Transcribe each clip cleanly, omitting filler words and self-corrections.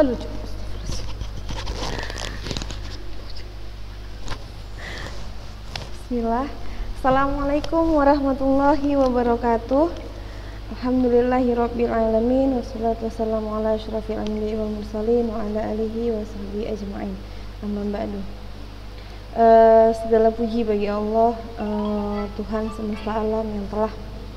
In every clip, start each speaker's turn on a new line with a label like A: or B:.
A: lucu. Bismillah. Assalamualaikum warahmatullahi wabarakatuh. Alhamdulillahirabbil alamin wassalatu wassalamu ala asyrafil anbiya'i wal mursalin wa ala alihi wa sahbihi ajma'in. Amma ba'du. Segala puji bagi Allah, Tuhan semesta alam yang telah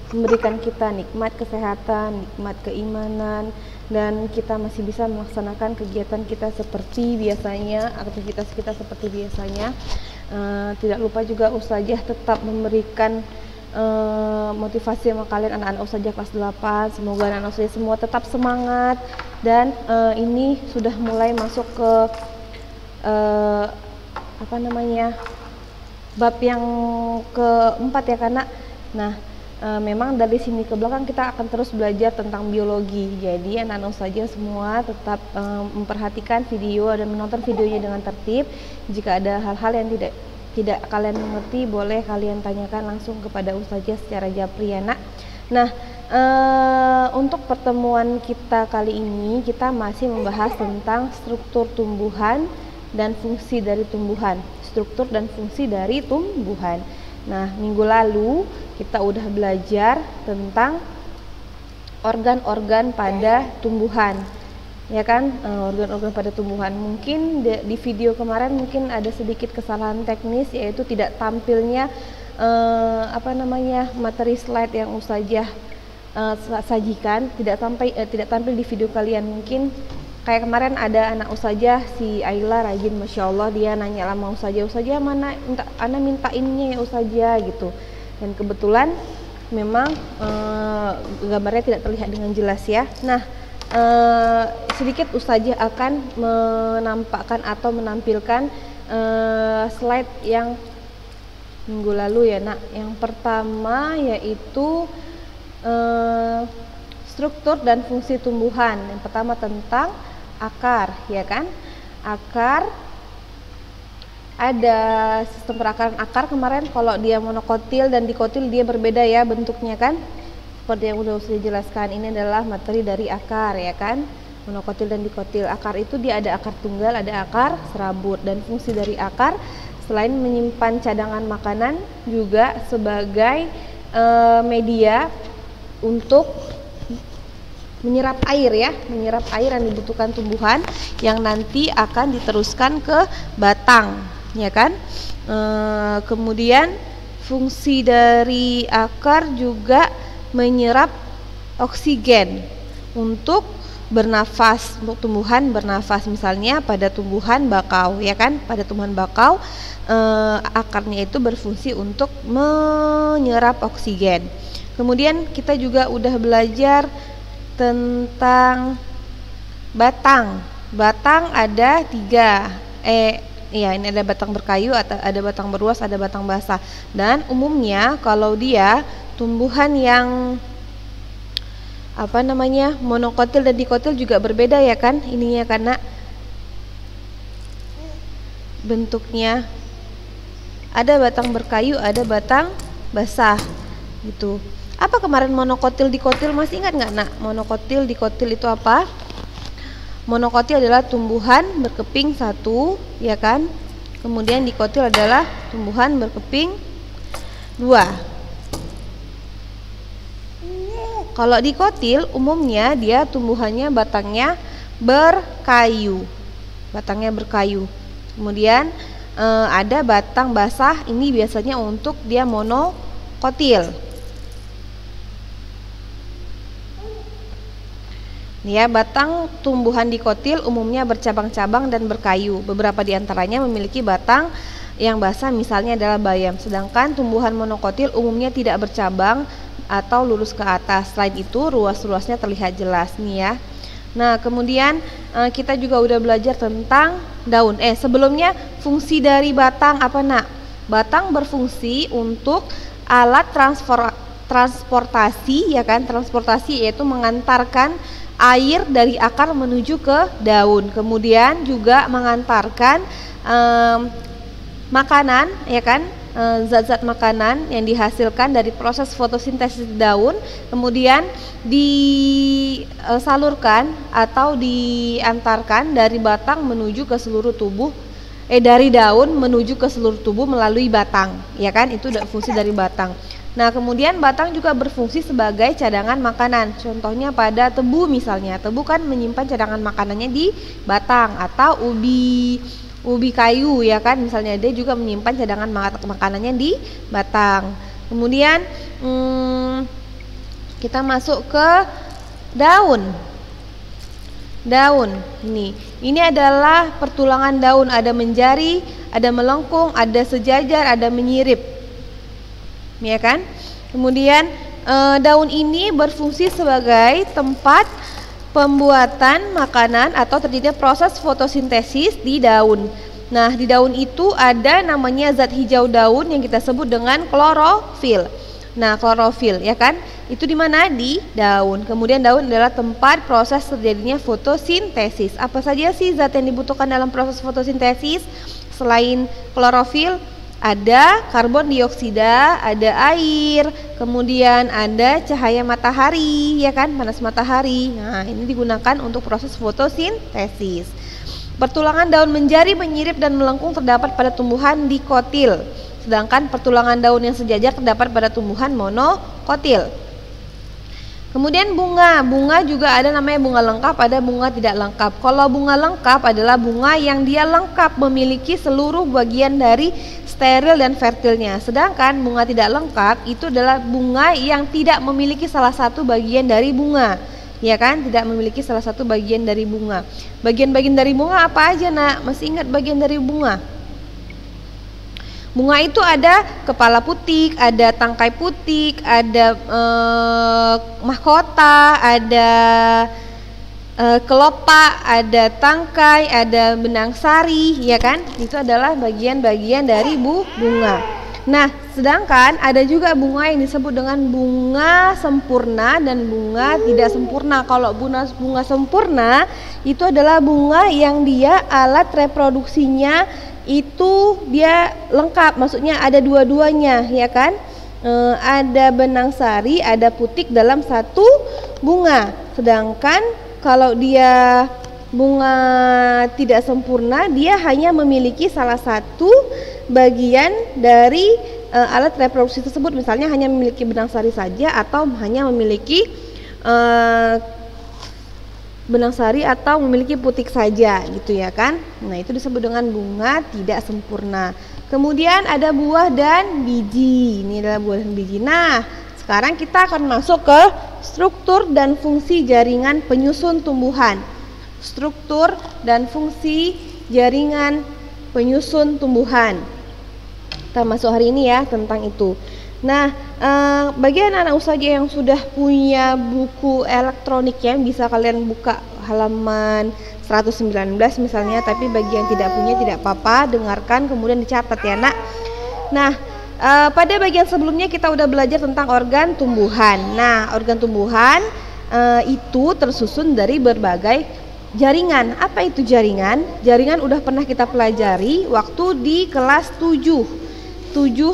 A: memberikan kita nikmat kesehatan, nikmat keimanan, dan kita masih bisa melaksanakan kegiatan kita seperti biasanya, aktivitas kita seperti biasanya. Tidak lupa juga Ustazah tetap memberikan motivasi sama kalian anak-anak Ustazah kelas 8. Semoga anak-anak Ustazah semua tetap semangat, dan ini sudah mulai masuk ke bab yang keempat ya Kak. Nah, memang dari sini ke belakang kita akan terus belajar tentang biologi. Jadi anak-anak Ustazah semua tetap memperhatikan video dan menonton videonya dengan tertib. Jika ada hal-hal yang tidak kalian mengerti, boleh kalian tanyakan langsung kepada Ustazah secara japri ya Nak. Nah, untuk pertemuan kita kali ini kita masih membahas tentang struktur tumbuhan dan fungsi dari tumbuhan. Struktur dan fungsi dari tumbuhan. Nah, minggu lalu kita udah belajar tentang organ-organ pada tumbuhan, ya kan? Organ-organ pada tumbuhan. Mungkin di video kemarin mungkin ada sedikit kesalahan teknis, yaitu tidak tampilnya materi slide yang Ustazah sajikan, tidak tampil di video kalian. Mungkin kayak kemarin ada anak Ustazah si Ayla rajin, masya Allah, dia nanya sama Ustazah mana ana minta ininya ya Ustazah gitu. Dan kebetulan memang gambarnya tidak terlihat dengan jelas ya. Nah, sedikit Ustazah akan menampakkan atau menampilkan slide yang minggu lalu ya Nak. Yang pertama yaitu struktur dan fungsi tumbuhan. Yang pertama tentang akar, ya kan? Akar, ada sistem perakaran akar. Kemarin kalau dia monokotil dan dikotil dia berbeda ya bentuknya kan, seperti yang udah saya jelaskan. Ini adalah materi dari akar ya kan, monokotil dan dikotil. Akar itu dia ada akar tunggal, ada akar serabut. Dan fungsi dari akar selain menyimpan cadangan makanan, juga sebagai media untuk menyerap air ya, menyerap air yang dibutuhkan tumbuhan yang nanti akan diteruskan ke batang, ya kan? Kemudian fungsi dari akar juga menyerap oksigen untuk bernafas, untuk tumbuhan bernafas. Misalnya pada tumbuhan bakau, ya kan? Pada tumbuhan bakau akarnya itu berfungsi untuk menyerap oksigen. Kemudian kita juga udah belajar tentang batang. Batang ada 3. Ini ada batang berkayu, ada batang beruas, ada batang basah. Dan umumnya kalau dia tumbuhan yang monokotil dan dikotil juga berbeda ya kan, ininya karena bentuknya. Ada batang berkayu, ada batang basah gitu. Apa kemarin monokotil dikotil, masih ingat nggak Nak? Monokotil dikotil itu apa? Monokotil adalah tumbuhan berkeping 1, ya kan? Kemudian dikotil adalah tumbuhan berkeping 2. Kalau dikotil umumnya dia tumbuhannya batangnya berkayu. Batangnya berkayu. Kemudian ada batang basah, ini biasanya untuk dia monokotil. Ya, batang tumbuhan dikotil umumnya bercabang-cabang dan berkayu. Beberapa di antaranya memiliki batang yang basah, misalnya adalah bayam. Sedangkan tumbuhan monokotil umumnya tidak bercabang atau lurus ke atas. Selain itu ruas-ruasnya terlihat jelas nih ya. Nah, kemudian kita juga udah belajar tentang daun. Sebelumnya fungsi dari batang apa Nak? Batang berfungsi untuk alat transportasi, ya kan? Transportasi yaitu mengantarkan air dari akar menuju ke daun, kemudian juga mengantarkan makanan, ya kan, zat-zat makanan yang dihasilkan dari proses fotosintesis daun, kemudian disalurkan atau diantarkan dari batang menuju ke seluruh tubuh, dari daun menuju ke seluruh tubuh melalui batang, ya kan? Itu fungsi dari batang. Nah, kemudian batang juga berfungsi sebagai cadangan makanan. Contohnya pada tebu misalnya. Tebu kan menyimpan cadangan makanannya di batang, atau ubi kayu, ya kan? Misalnya dia juga menyimpan cadangan makanannya di batang. Kemudian kita masuk ke daun. Daun ini adalah pertulangan daun, ada menjari, ada melengkung, ada sejajar, ada menyirip, ya kan? Kemudian daun ini berfungsi sebagai tempat pembuatan makanan atau terjadinya proses fotosintesis di daun. Nah, di daun itu ada namanya zat hijau daun yang kita sebut dengan klorofil. Nah, klorofil, ya kan? Itu di mana? Di daun. Kemudian daun adalah tempat proses terjadinya fotosintesis. Apa saja sih zat yang dibutuhkan dalam proses fotosintesis? Selain klorofil, ada karbon dioksida, ada air, kemudian ada cahaya matahari, ya kan? Panas matahari. Nah, ini digunakan untuk proses fotosintesis. Pertulangan daun menjari, menyirip, dan melengkung terdapat pada tumbuhan dikotil. Sedangkan pertulangan daun yang sejajar terdapat pada tumbuhan monokotil. Kemudian bunga juga ada namanya bunga lengkap, ada bunga tidak lengkap. Kalau bunga lengkap adalah bunga yang dia lengkap memiliki seluruh bagian dari steril dan fertilnya. Sedangkan bunga tidak lengkap itu adalah bunga yang tidak memiliki salah satu bagian dari bunga, ya kan? Tidak memiliki salah satu bagian dari bunga. Bagian-bagian dari bunga apa aja, Nak? Masih ingat bagian dari bunga? Bunga itu ada kepala putik, ada tangkai putik, ada mahkota, ada kelopak, ada tangkai, ada benang sari, ya kan? Itu adalah bagian-bagian dari bunga. Nah, sedangkan ada juga bunga yang disebut dengan bunga sempurna dan bunga tidak sempurna. Kalau bunga sempurna itu adalah bunga yang dia alat reproduksinya itu dia lengkap, maksudnya ada dua-duanya, ya kan? Ada benang sari, ada putik dalam satu bunga. Sedangkan kalau dia bunga tidak sempurna, dia hanya memiliki salah satu bagian dari alat reproduksi tersebut. Misalnya hanya memiliki benang sari saja, atau hanya memiliki benang sari, atau memiliki putik saja, gitu ya kan? Nah, itu disebut dengan bunga tidak sempurna. Kemudian ada buah dan biji. Ini adalah buah dan biji. Nah, sekarang kita akan masuk ke struktur dan fungsi jaringan penyusun tumbuhan. Struktur dan fungsi jaringan penyusun tumbuhan. Kita masuk hari ini ya tentang itu. Nah, bagi anak-anak usaha yang sudah punya buku elektroniknya, bisa kalian buka halaman 119 misalnya, tapi bagi yang tidak punya tidak apa-apa, dengarkan kemudian dicatat ya, Nak. Nah, pada bagian sebelumnya kita udah belajar tentang organ tumbuhan. Nah, organ tumbuhan itu tersusun dari berbagai jaringan. Apa itu jaringan? Jaringan udah pernah kita pelajari waktu di kelas 7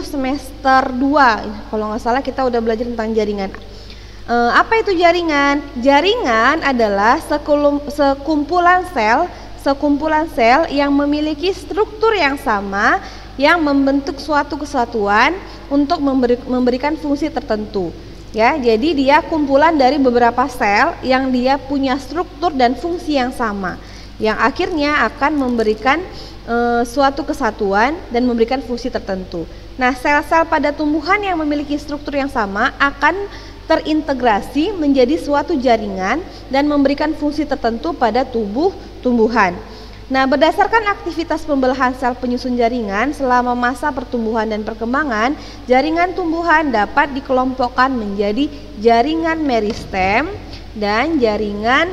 A: semester 2. Kalau nggak salah kita udah belajar tentang jaringan. Apa itu jaringan? Jaringan adalah sekumpulan sel yang memiliki struktur yang sama, yang membentuk suatu kesatuan untuk memberikan fungsi tertentu. Ya, jadi dia kumpulan dari beberapa sel yang dia punya struktur dan fungsi yang sama, yang akhirnya akan memberikan suatu kesatuan dan memberikan fungsi tertentu. Nah, sel-sel pada tumbuhan yang memiliki struktur yang sama akan terintegrasi menjadi suatu jaringan dan memberikan fungsi tertentu pada tubuh tumbuhan. Nah, berdasarkan aktivitas pembelahan sel penyusun jaringan selama masa pertumbuhan dan perkembangan, jaringan tumbuhan dapat dikelompokkan menjadi jaringan meristem dan jaringan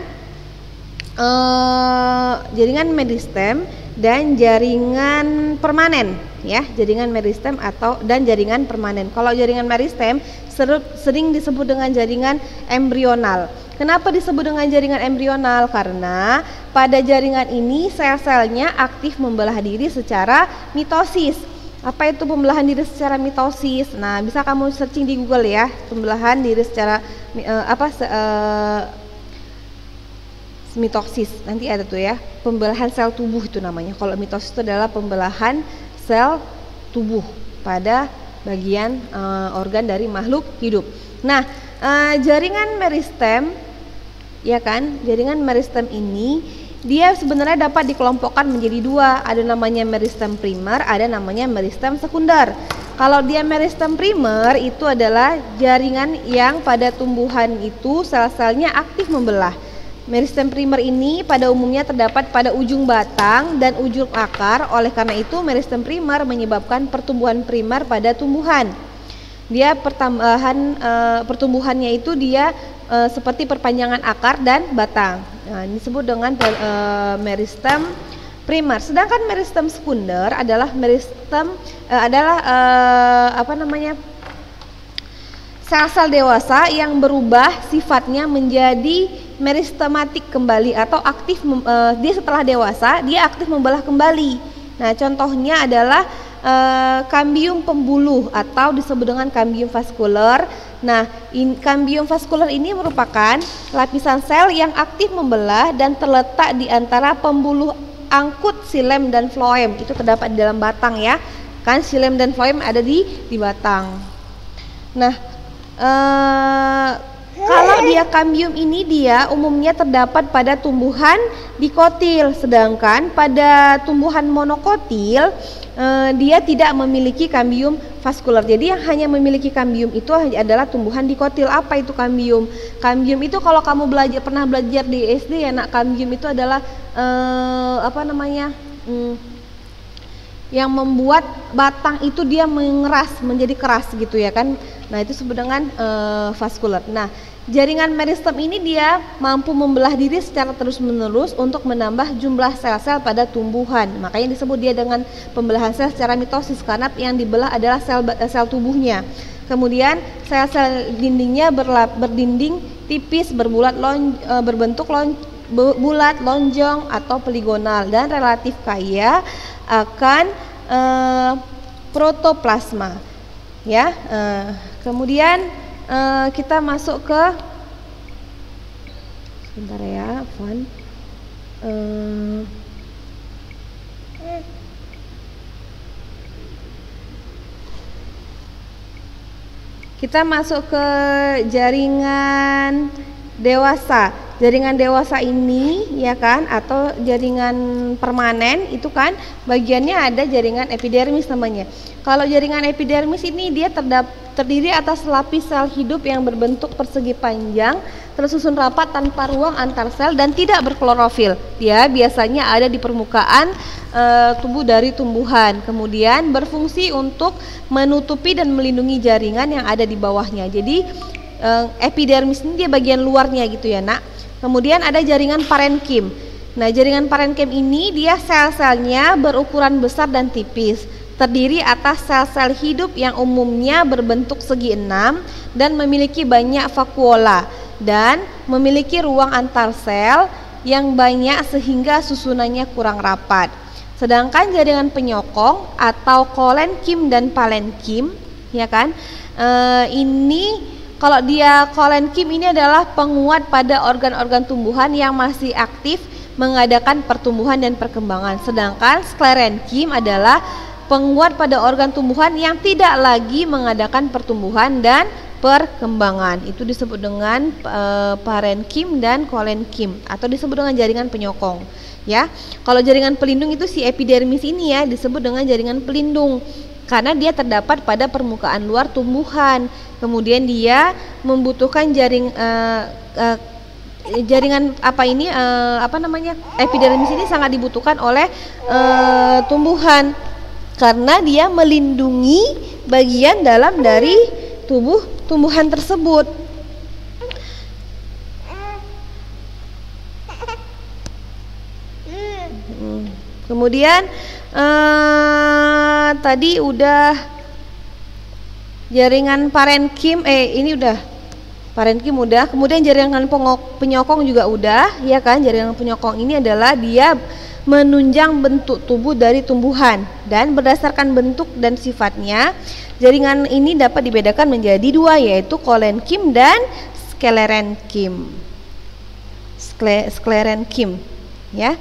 A: meristem dan jaringan permanen, ya, jaringan meristem dan jaringan permanen. Kalau jaringan meristem sering disebut dengan jaringan embrional. Kenapa disebut dengan jaringan embrional? Karena pada jaringan ini sel-selnya aktif membelah diri secara mitosis. Apa itu pembelahan diri secara mitosis? Nah, bisa kamu searching di Google ya, pembelahan diri secara mitosis. Nanti ada tuh ya, pembelahan sel tubuh itu namanya. Kalau mitosis itu adalah pembelahan sel tubuh pada bagian organ dari makhluk hidup. Nah, jaringan meristem, ya kan? Jaringan meristem ini dia sebenarnya dapat dikelompokkan menjadi dua. Ada namanya meristem primer, ada namanya meristem sekunder. Kalau dia meristem primer itu adalah jaringan yang pada tumbuhan itu sel-selnya aktif membelah. Meristem primer ini pada umumnya terdapat pada ujung batang dan ujung akar. Oleh karena itu meristem primer menyebabkan pertumbuhan primer pada tumbuhan. Dia pertumbuhannya itu dia seperti perpanjangan akar dan batang. Nah, ini disebut dengan meristem primer. Sedangkan meristem sekunder adalah sel-sel dewasa yang berubah sifatnya menjadi meristematik kembali atau aktif. Dia setelah dewasa dia aktif membelah kembali. Nah, contohnya adalah kambium pembuluh atau disebut dengan kambium vaskuler. Nah, kambium vaskuler ini merupakan lapisan sel yang aktif membelah dan terletak di antara pembuluh angkut xilem dan floem. Itu terdapat di dalam batang ya. Kan xilem dan floem ada di batang. Nah, kalau dia kambium ini dia umumnya terdapat pada tumbuhan dikotil, sedangkan pada tumbuhan monokotil dia tidak memiliki kambium vaskuler. Jadi yang hanya memiliki kambium itu adalah tumbuhan dikotil. Apa itu kambium? Kambium itu kalau kamu pernah belajar di SD ya nak, kambium itu adalah yang membuat batang itu dia menjadi keras gitu ya kan. Nah, itu disebut dengan vaskuler. Nah, jaringan meristem ini dia mampu membelah diri secara terus-menerus untuk menambah jumlah sel-sel pada tumbuhan. Makanya disebut dia dengan pembelahan sel secara mitosis karena yang dibelah adalah sel tubuhnya. Kemudian sel-sel dindingnya berdinding tipis, berbentuk bulat, lonjong atau poligonal dan relatif kaya akan protoplasma. Ya, kemudian kita masuk ke sebentar ya, Van. Kita masuk ke jaringan dewasa. Jaringan dewasa ini ya kan, atau jaringan permanen itu kan bagiannya ada jaringan epidermis namanya. Kalau jaringan epidermis ini dia terdiri atas lapis sel hidup yang berbentuk persegi panjang, tersusun rapat tanpa ruang antar sel dan tidak berklorofil. Dia biasanya ada di permukaan tubuh dari tumbuhan. Kemudian berfungsi untuk menutupi dan melindungi jaringan yang ada di bawahnya. Jadi epidermis ini dia bagian luarnya gitu ya nak. Kemudian ada jaringan parenkim. Nah, jaringan parenkim ini dia sel-selnya berukuran besar dan tipis, terdiri atas sel-sel hidup yang umumnya berbentuk segi enam dan memiliki banyak vakuola dan memiliki ruang antar sel yang banyak sehingga susunannya kurang rapat. Sedangkan jaringan penyokong atau kolenkim dan parenkim, ya kan, ini kalau dia kolenkim ini adalah penguat pada organ-organ tumbuhan yang masih aktif mengadakan pertumbuhan dan perkembangan. Sedangkan sklerenkim adalah penguat pada organ tumbuhan yang tidak lagi mengadakan pertumbuhan dan perkembangan. Itu disebut dengan parenkim dan kolenkim atau disebut dengan jaringan penyokong. Ya, kalau jaringan pelindung itu si epidermis ini ya disebut dengan jaringan pelindung karena dia terdapat pada permukaan luar tumbuhan. Kemudian dia membutuhkan jaringan epidermis ini sangat dibutuhkan oleh tumbuhan karena dia melindungi bagian dalam dari tubuh tumbuhan tersebut. Kemudian tadi udah jaringan parenkim, ini udah parenkim udah. Kemudian jaringan penyokong juga udah, ya kan? Jaringan penyokong ini adalah dia menunjang bentuk tubuh dari tumbuhan, dan berdasarkan bentuk dan sifatnya jaringan ini dapat dibedakan menjadi dua, yaitu kolenkim dan sklerenkim. Sklerenkim, ya.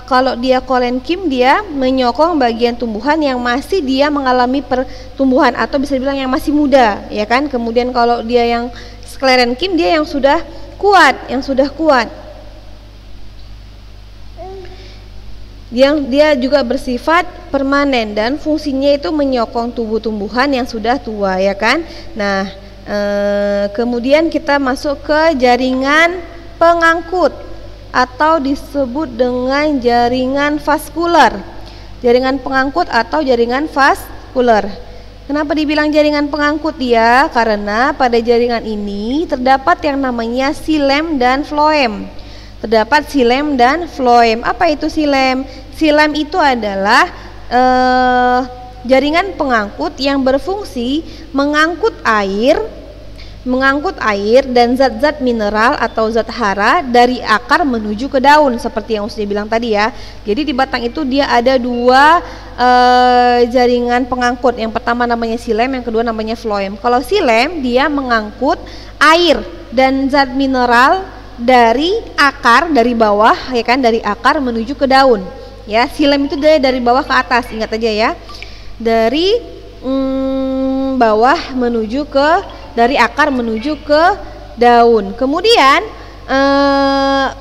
A: Kalau dia kolenkim, dia menyokong bagian tumbuhan yang masih dia mengalami pertumbuhan atau bisa dibilang yang masih muda, ya kan. Kemudian kalau dia yang sklerenkim, dia yang sudah kuat, dia juga bersifat permanen dan fungsinya itu menyokong tubuh tumbuhan yang sudah tua, ya kan. Nah, kemudian kita masuk ke jaringan pengangkut atau disebut dengan jaringan vaskular. Jaringan pengangkut atau jaringan vaskular. Kenapa dibilang jaringan pengangkut dia? Karena pada jaringan ini terdapat yang namanya xilem dan floem. Terdapat xilem dan floem. Apa itu xilem? Xilem itu adalah jaringan pengangkut yang berfungsi mengangkut air dan zat-zat mineral atau zat hara dari akar menuju ke daun, seperti yang sudah bilang tadi ya. Jadi di batang itu dia ada dua jaringan pengangkut. Yang pertama namanya xilem, yang kedua namanya floem. Kalau xilem dia mengangkut air dan zat mineral dari akar, dari bawah, ya kan, dari akar menuju ke daun. Ya, xilem itu dari bawah ke atas, ingat aja ya. Dari bawah menuju ke, dari akar menuju ke daun. Kemudian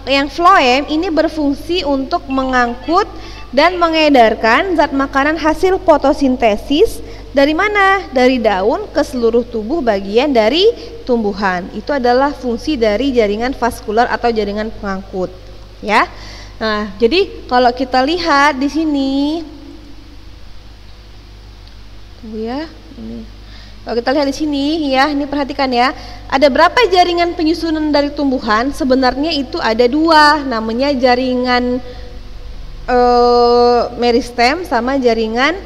A: yang floem ini berfungsi untuk mengangkut dan mengedarkan zat makanan hasil fotosintesis dari mana? Dari daun ke seluruh tubuh bagian dari tumbuhan. Itu adalah fungsi dari jaringan vaskular atau jaringan pengangkut, ya. Nah, jadi kalau kita lihat di sini, tunggu ya, ini. Kalau kita lihat di sini ya, ini perhatikan ya, ada berapa jaringan penyusunan dari tumbuhan? Sebenarnya itu ada dua, namanya jaringan meristem sama jaringan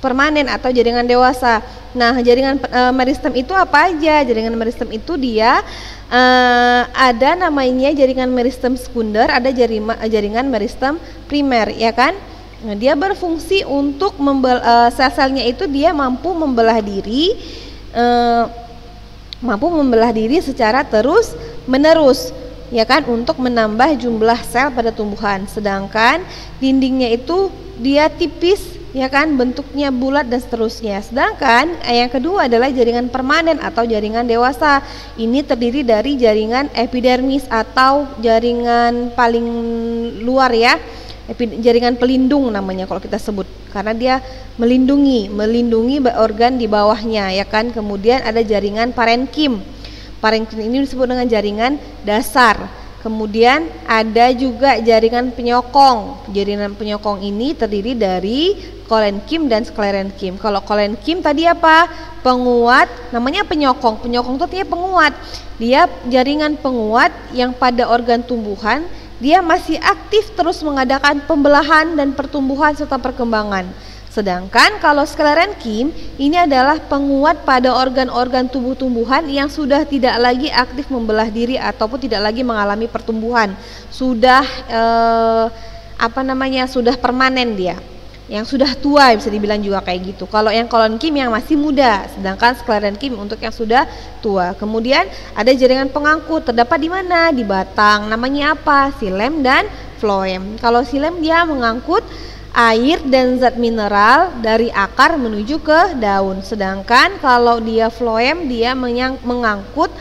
A: permanen atau jaringan dewasa. Nah, jaringan meristem itu apa aja? Jaringan meristem itu dia ada namanya jaringan meristem sekunder, ada jaringan meristem primer, ya kan? Nah, dia berfungsi untuk sel-selnya itu dia mampu membelah diri secara terus menerus, ya kan, untuk menambah jumlah sel pada tumbuhan. Sedangkan dindingnya itu dia tipis, ya kan, bentuknya bulat dan seterusnya. Sedangkan yang kedua adalah jaringan permanen atau jaringan dewasa. Ini terdiri dari jaringan epidermis atau jaringan paling luar ya, jaringan pelindung namanya kalau kita sebut, karena dia melindungi organ di bawahnya, ya kan. Kemudian ada jaringan parenkim. Parenkim ini disebut dengan jaringan dasar. Kemudian ada juga jaringan penyokong. Jaringan penyokong ini terdiri dari kolenkim dan sklerenkim. Kalau kolenkim tadi apa? Penguat, namanya penyokong. Penyokong itu artinya penguat. Dia jaringan penguat yang pada organ tumbuhan dia masih aktif terus mengadakan pembelahan dan pertumbuhan serta perkembangan. Sedangkan kalau sklerenkim ini adalah penguat pada organ-organ tubuh tumbuhan yang sudah tidak lagi aktif membelah diri ataupun tidak lagi mengalami pertumbuhan. Sudah sudah permanen dia. Yang sudah tua bisa dibilang juga kayak gitu. Kalau yang kolenkim yang masih muda, sedangkan sklerenkim untuk yang sudah tua. Kemudian ada jaringan pengangkut, terdapat di mana? Di batang. Namanya apa? Xilem dan floem. Kalau xilem dia mengangkut air dan zat mineral dari akar menuju ke daun. Sedangkan kalau dia floem dia mengangkut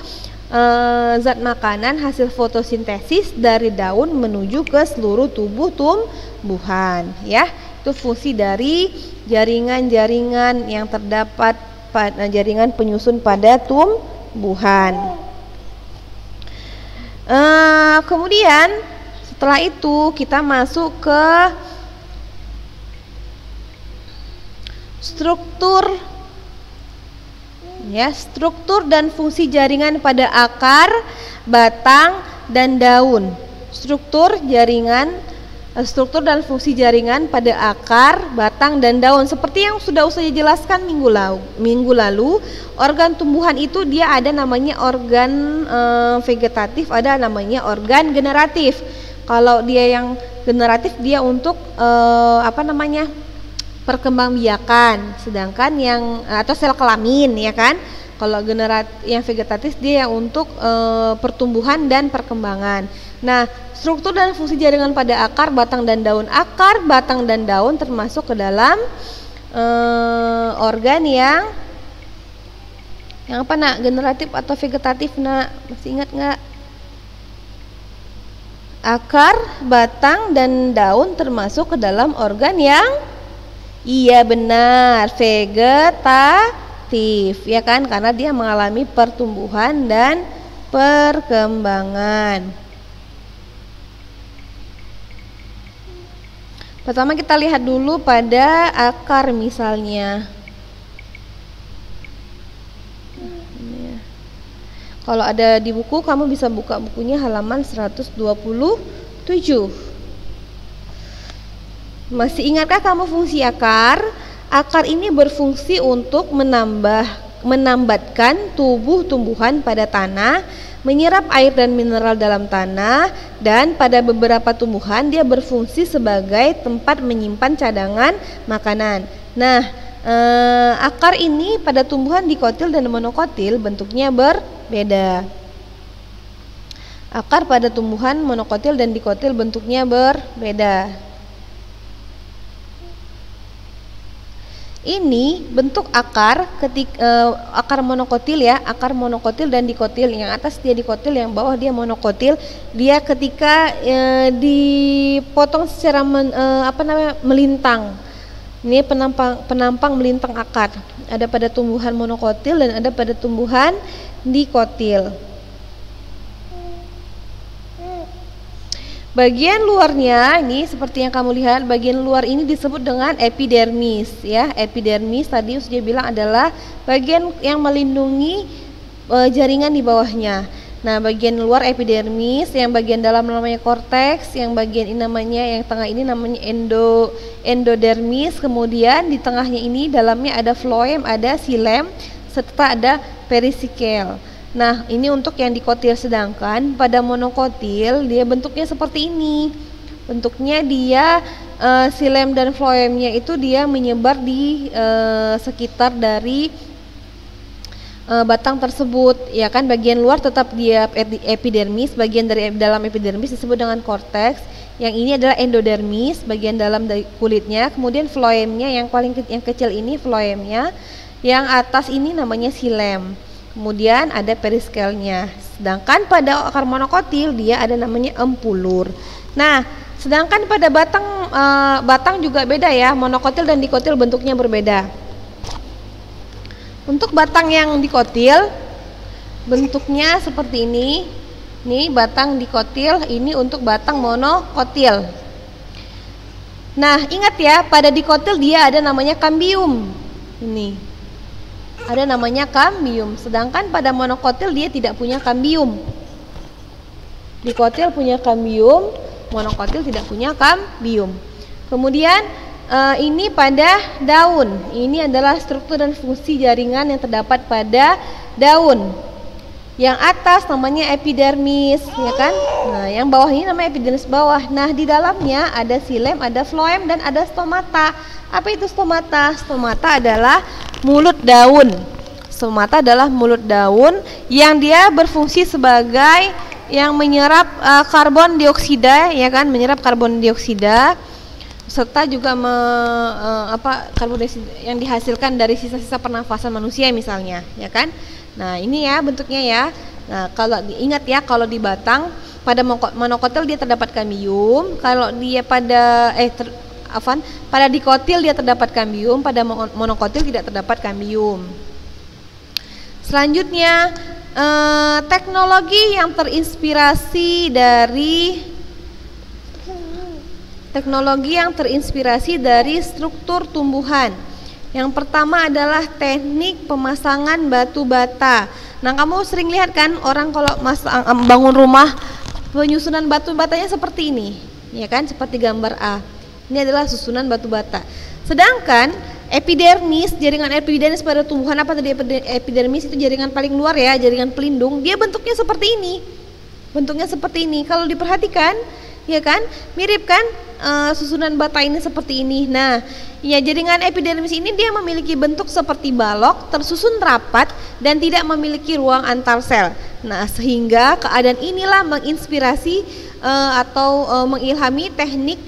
A: zat makanan hasil fotosintesis dari daun menuju ke seluruh tubuh tumbuhan, ya. Itu fungsi dari jaringan-jaringan yang terdapat pada jaringan penyusun pada tumbuhan. Kemudian setelah itu kita masuk ke struktur, ya, struktur dan fungsi jaringan pada akar, batang, dan daun. Struktur dan fungsi jaringan pada akar, batang, dan daun. Seperti yang sudah saya jelaskan minggu lalu, organ tumbuhan itu dia ada namanya organ vegetatif, ada namanya organ generatif. Kalau dia yang generatif dia untuk perkembangbiakan, sedangkan yang atau sel kelamin ya kan. Kalau yang vegetatif dia yang untuk pertumbuhan dan perkembangan. Nah, struktur dan fungsi jaringan pada akar, batang dan daun. Akar, batang dan daun termasuk ke dalam organ yang apa nak? Generatif atau vegetatif nak? Masih ingat nggak? Akar, batang dan daun termasuk ke dalam organ yang iya benar, vegetatif ya kan, karena dia mengalami pertumbuhan dan perkembangan. Pertama kita lihat dulu pada akar misalnya. Kalau ada di buku, kamu bisa buka bukunya halaman 127. Masih ingatkah kamu fungsi akar? Akar ini berfungsi untuk menambatkan tumbuhan pada tanah, menyerap air dan mineral dalam tanah, dan pada beberapa tumbuhan dia berfungsi sebagai tempat menyimpan cadangan makanan. Nah, akar ini pada tumbuhan dikotil dan monokotil bentuknya berbeda. Akar pada tumbuhan monokotil dan dikotil bentuknya berbeda. Ini bentuk akar akar monokotil ya, akar monokotil dan dikotil. Yang atas dia dikotil, yang bawah dia monokotil. Dia ketika dipotong secara melintang. Ini penampang melintang akar. Ada pada tumbuhan monokotil dan ada pada tumbuhan dikotil. Bagian luarnya ini seperti yang kamu lihat, bagian luar ini disebut dengan epidermis ya. Epidermis tadi sudah bilang adalah bagian yang melindungi jaringan di bawahnya. Nah, bagian luar epidermis, yang bagian dalam namanya korteks, yang bagian ini namanya, yang tengah ini namanya endodermis, kemudian di tengahnya ini dalamnya ada floem, ada xilem, serta ada perisikkel. Nah, ini untuk yang dikotil, sedangkan pada monokotil dia bentuknya seperti ini. Bentuknya dia xilem dan floemnya itu dia menyebar di sekitar dari batang tersebut, ya kan. Bagian luar tetap dia epidermis, bagian dari dalam epidermis disebut dengan korteks. Yang ini adalah endodermis, bagian dalam dari kulitnya. Kemudian floemnya yang yang kecil ini floemnya, yang atas ini namanya xilem. Kemudian ada periskelnya. Sedangkan pada akar monokotil dia ada namanya empulur. Nah, sedangkan pada batang juga beda ya. Monokotil dan dikotil bentuknya berbeda. Untuk batang yang dikotil bentuknya seperti ini. Nih batang dikotil, ini untuk batang monokotil. Nah, ingat ya, pada dikotil dia ada namanya kambium. Ini ada namanya kambium, sedangkan pada monokotil dia tidak punya kambium. Dikotil punya kambium, monokotil tidak punya kambium. Kemudian ini pada daun. Ini adalah struktur dan fungsi jaringan yang terdapat pada daun. Yang atas namanya epidermis, ya kan? Nah, yang bawah ini namanya epidermis bawah. Nah, di dalamnya ada xilem, ada floem, dan ada stomata. Apa itu stomata? Stomata adalah mulut daun. Stomata adalah mulut daun yang dia berfungsi sebagai yang menyerap karbon dioksida, ya kan, menyerap karbon dioksida, serta juga karbon dioksida yang dihasilkan dari sisa-sisa pernafasan manusia misalnya, ya kan. Nah, ini ya bentuknya ya. Nah, kalau diingat ya, kalau di batang pada monokotil dia terdapat kambium, kalau dia pada pada dikotil dia terdapat kambium, pada monokotil tidak terdapat kambium. Selanjutnya teknologi yang terinspirasi dari struktur tumbuhan. Yang pertama adalah teknik pemasangan batu bata. Nah, kamu sering lihat kan orang kalau bangun rumah, penyusunan batu batanya seperti ini, ya kan, seperti gambar A. Ini adalah susunan batu bata. Sedangkan epidermis, jaringan epidermis pada tumbuhan, apa tadi epidermis itu jaringan paling luar ya, jaringan pelindung, dia bentuknya seperti ini. Bentuknya seperti ini. Kalau diperhatikan, ya kan? Mirip kan susunan bata ini seperti ini. Nah, ya jaringan epidermis ini dia memiliki bentuk seperti balok, tersusun rapat dan tidak memiliki ruang antar sel. Nah, sehingga keadaan inilah menginspirasi atau mengilhami teknik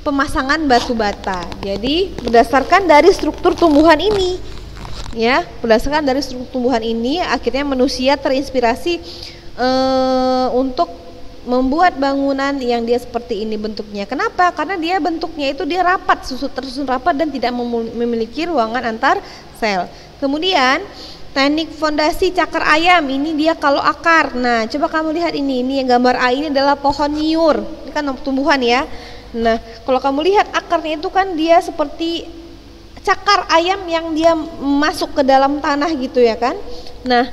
A: pemasangan batu bata. Jadi berdasarkan dari struktur tumbuhan ini, ya, berdasarkan dari struktur tumbuhan ini, akhirnya manusia terinspirasi untuk membuat bangunan yang dia seperti ini bentuknya. Kenapa? Karena dia bentuknya itu dia rapat, tersusun rapat dan tidak memiliki ruangan antar sel. Kemudian teknik fondasi cakar ayam ini dia kalau akar. Nah, coba kamu lihat ini yang gambar A ini adalah pohon niur. Ini kan tumbuhan ya. Nah, kalau kamu lihat akarnya itu kan dia seperti cakar ayam yang dia masuk ke dalam tanah gitu ya kan. Nah,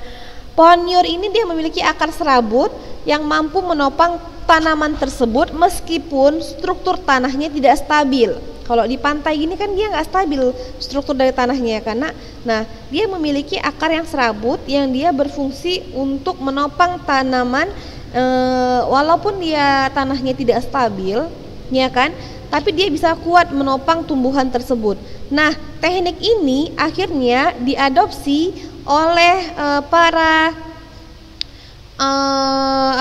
A: pohon niur ini dia memiliki akar serabut yang mampu menopang tanaman tersebut meskipun struktur tanahnya tidak stabil. Kalau di pantai ini kan dia nggak stabil struktur dari tanahnya karena, nah dia memiliki akar yang serabut yang dia berfungsi untuk menopang tanaman walaupun dia tanahnya tidak stabil, ya kan? Tapi dia bisa kuat menopang tumbuhan tersebut. Nah, teknik ini akhirnya diadopsi oleh para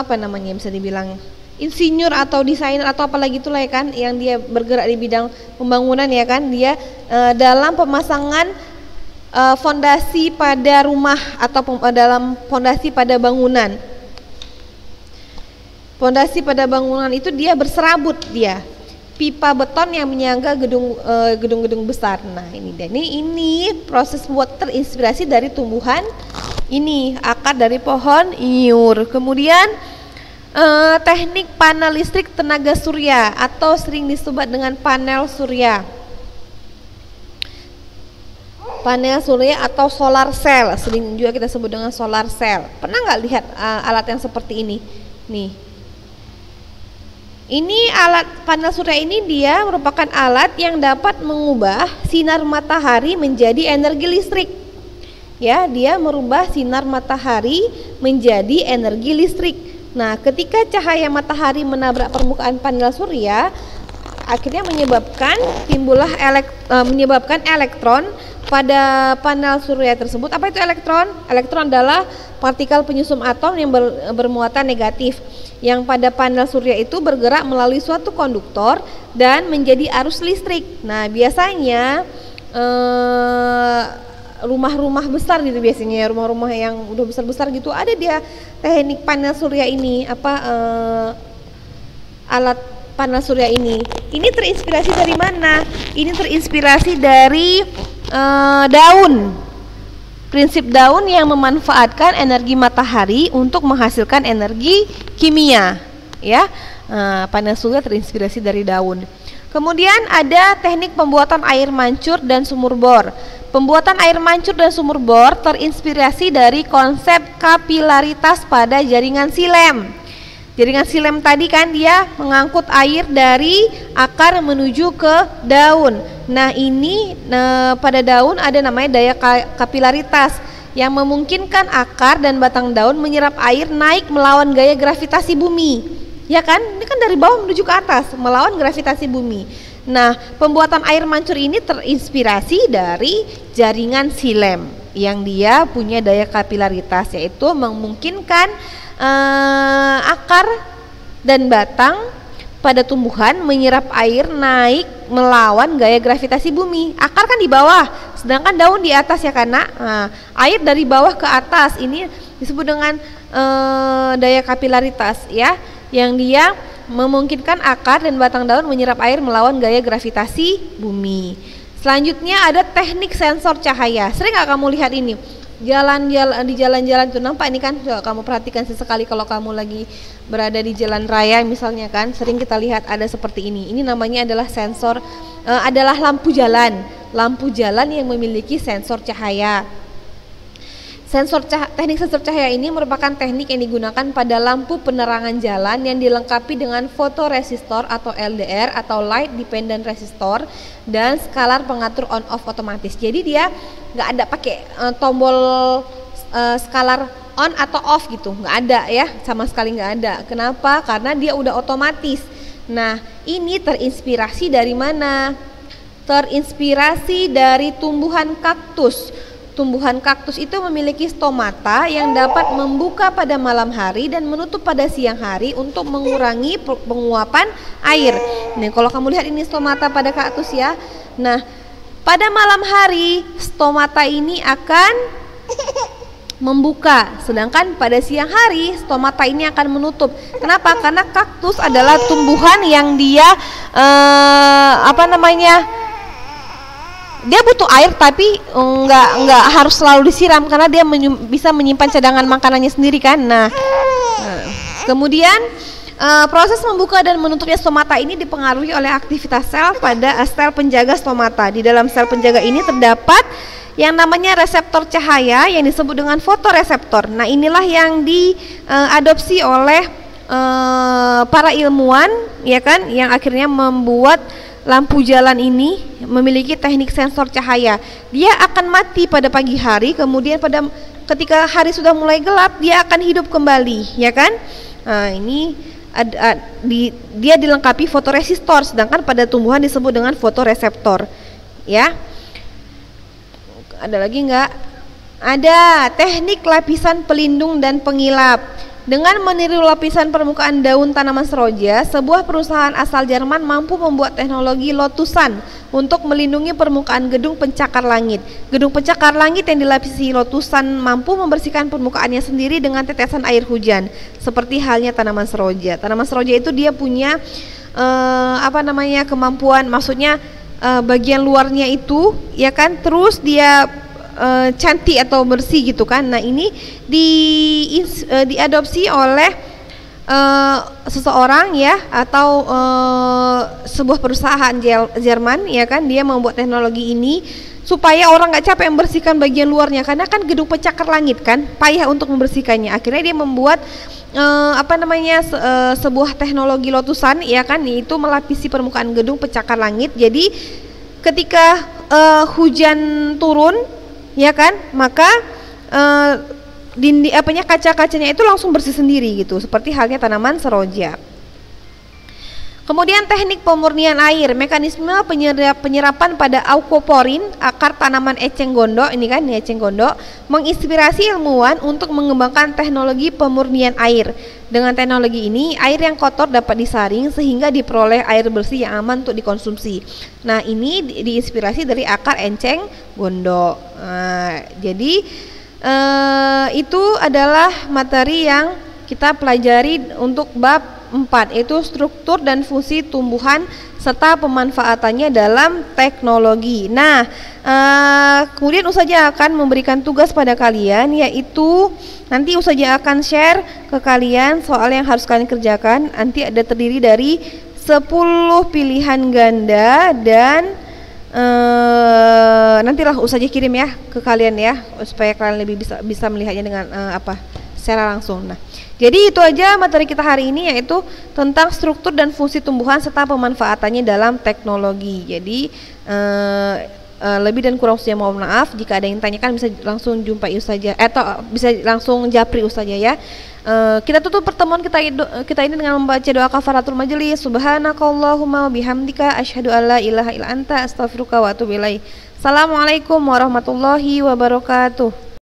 A: apa namanya, bisa dibilang insinyur atau desainer atau apalagi itulah ya kan, yang dia bergerak di bidang pembangunan ya kan, dia dalam pemasangan fondasi pada rumah atau dalam fondasi pada bangunan. Fondasi pada bangunan itu dia berserabut dia pipa beton yang menyangga gedung-gedung besar. Nah, ini proses buat terinspirasi dari tumbuhan ini, akar dari pohon niur. Kemudian teknik panel listrik tenaga surya atau sering disebut dengan panel surya. Panel surya atau solar cell, sering juga kita sebut dengan solar cell. Pernah nggak lihat alat yang seperti ini? Nih. Ini alat panel surya ini dia merupakan alat yang dapat mengubah sinar matahari menjadi energi listrik. Ya, dia merubah sinar matahari menjadi energi listrik. Nah, ketika cahaya matahari menabrak permukaan panel surya, akhirnya menyebabkan elektron pada panel surya tersebut. Apa itu elektron? Elektron adalah partikel penyusun atom yang bermuatan negatif, yang pada panel surya itu bergerak melalui suatu konduktor dan menjadi arus listrik. Nah, biasanya rumah-rumah besar gitu, biasanya rumah-rumah yang udah besar-besar gitu ada dia teknik panel surya ini, alat panel surya ini. Ini terinspirasi dari mana? Ini terinspirasi dari daun. Prinsip daun yang memanfaatkan energi matahari untuk menghasilkan energi kimia, ya. Panel surya terinspirasi dari daun. Kemudian ada teknik pembuatan air mancur dan sumur bor. Pembuatan air mancur dan sumur bor terinspirasi dari konsep kapilaritas pada jaringan silem. Jaringan silem tadi kan dia mengangkut air dari akar menuju ke daun. Nah, ini pada daun ada namanya daya kapilaritas yang memungkinkan akar dan batang daun menyerap air naik melawan gaya gravitasi bumi. Ya kan? Ini kan dari bawah menuju ke atas melawan gravitasi bumi. Nah, pembuatan air mancur ini terinspirasi dari jaringan silem yang dia punya daya kapilaritas, yaitu memungkinkan akar dan batang pada tumbuhan menyerap air naik melawan gaya gravitasi bumi. Akar kan di bawah, sedangkan daun di atas ya karena air dari bawah ke atas ini disebut dengan daya kapilaritas ya, yang dia memungkinkan akar dan batang daun menyerap air melawan gaya gravitasi bumi. Selanjutnya ada teknik sensor cahaya. Sering nggak kamu lihat ini? Di jalan-jalan itu nampak ini kan, coba kamu perhatikan sesekali kalau kamu lagi berada di jalan raya misalnya kan, sering kita lihat ada seperti ini. Ini namanya adalah sensor, adalah lampu jalan yang memiliki sensor cahaya. Teknik sensor cahaya ini merupakan teknik yang digunakan pada lampu penerangan jalan yang dilengkapi dengan fotoresistor atau LDR atau light dependent resistor dan skalar pengatur on off otomatis. Jadi dia nggak ada pakai tombol skalar on atau off gitu, nggak ada ya, sama sekali nggak ada. Kenapa? Karena dia udah otomatis. Nah, ini terinspirasi dari mana? Terinspirasi dari tumbuhan kaktus. Tumbuhan kaktus itu memiliki stomata yang dapat membuka pada malam hari dan menutup pada siang hari untuk mengurangi penguapan air. Nih, kalau kamu lihat ini stomata pada kaktus ya. Nah, pada malam hari stomata ini akan membuka, sedangkan pada siang hari stomata ini akan menutup. Kenapa? Karena kaktus adalah tumbuhan yang dia dia butuh air, tapi nggak harus selalu disiram karena dia bisa menyimpan cadangan makanannya sendiri kan. Kemudian proses membuka dan menutupnya stomata ini dipengaruhi oleh aktivitas sel pada sel penjaga stomata. Di dalam sel penjaga ini terdapat yang namanya reseptor cahaya yang disebut dengan fotoreseptor. Nah, inilah yang diadopsi oleh para ilmuwan, ya kan, yang akhirnya membuat lampu jalan ini memiliki teknik sensor cahaya. Dia akan mati pada pagi hari, kemudian ketika hari sudah mulai gelap dia akan hidup kembali, ya kan? Nah, ini dia dilengkapi fotoresistor, sedangkan pada tumbuhan disebut dengan fotoreseptor, ya. Ada lagi nggak? Ada teknik lapisan pelindung dan pengilap. Dengan meniru lapisan permukaan daun tanaman seroja, sebuah perusahaan asal Jerman mampu membuat teknologi lotusan untuk melindungi permukaan gedung pencakar langit. Gedung pencakar langit yang dilapisi lotusan mampu membersihkan permukaannya sendiri dengan tetesan air hujan, seperti halnya tanaman seroja. Tanaman seroja itu dia punya kemampuan, maksudnya bagian luarnya itu, ya kan, terus dia cantik atau bersih gitu kan. Nah, ini diadopsi oleh seseorang, ya, atau sebuah perusahaan Jerman, ya kan. Dia membuat teknologi ini supaya orang nggak capek membersihkan bagian luarnya, karena kan gedung pencakar langit kan payah untuk membersihkannya. Akhirnya dia membuat sebuah teknologi lotusan, ya kan, yaitu melapisi permukaan gedung pencakar langit. Jadi ketika hujan turun, ya kan, maka kaca-kacanya itu langsung bersih sendiri gitu, seperti halnya tanaman seroja. Kemudian teknik pemurnian air, mekanisme penyerapan pada aukoporin, akar tanaman eceng gondok, ini kan eceng gondok, menginspirasi ilmuwan untuk mengembangkan teknologi pemurnian air. Dengan teknologi ini, air yang kotor dapat disaring sehingga diperoleh air bersih yang aman untuk dikonsumsi. Nah, ini diinspirasi dari akar eceng gondok. Nah, jadi itu adalah materi yang kita pelajari untuk bab 4, yaitu struktur dan fungsi tumbuhan serta pemanfaatannya dalam teknologi. Nah, kemudian Ustazah akan memberikan tugas pada kalian, yaitu nanti Ustazah akan share ke kalian soal yang harus kalian kerjakan. Nanti ada terdiri dari 10 pilihan ganda dan nantilah Ustazah kirim ya ke kalian ya, supaya kalian lebih bisa melihatnya dengan secara langsung. Nah, jadi itu aja materi kita hari ini, yaitu tentang struktur dan fungsi tumbuhan serta pemanfaatannya dalam teknologi. Jadi lebih dan kurang Ustazah mohon maaf. Jika ada yang tanyakan bisa langsung jumpai Ustazah atau bisa langsung japri Ustazah ya. Kita tutup pertemuan kita ini dengan membaca doa kafaratul majelis. Subhanakallahumma bihamdika asyhadu alla ilaha illa anta astaghfiruka wa atubu ilaik. Assalamualaikum warahmatullahi wabarakatuh.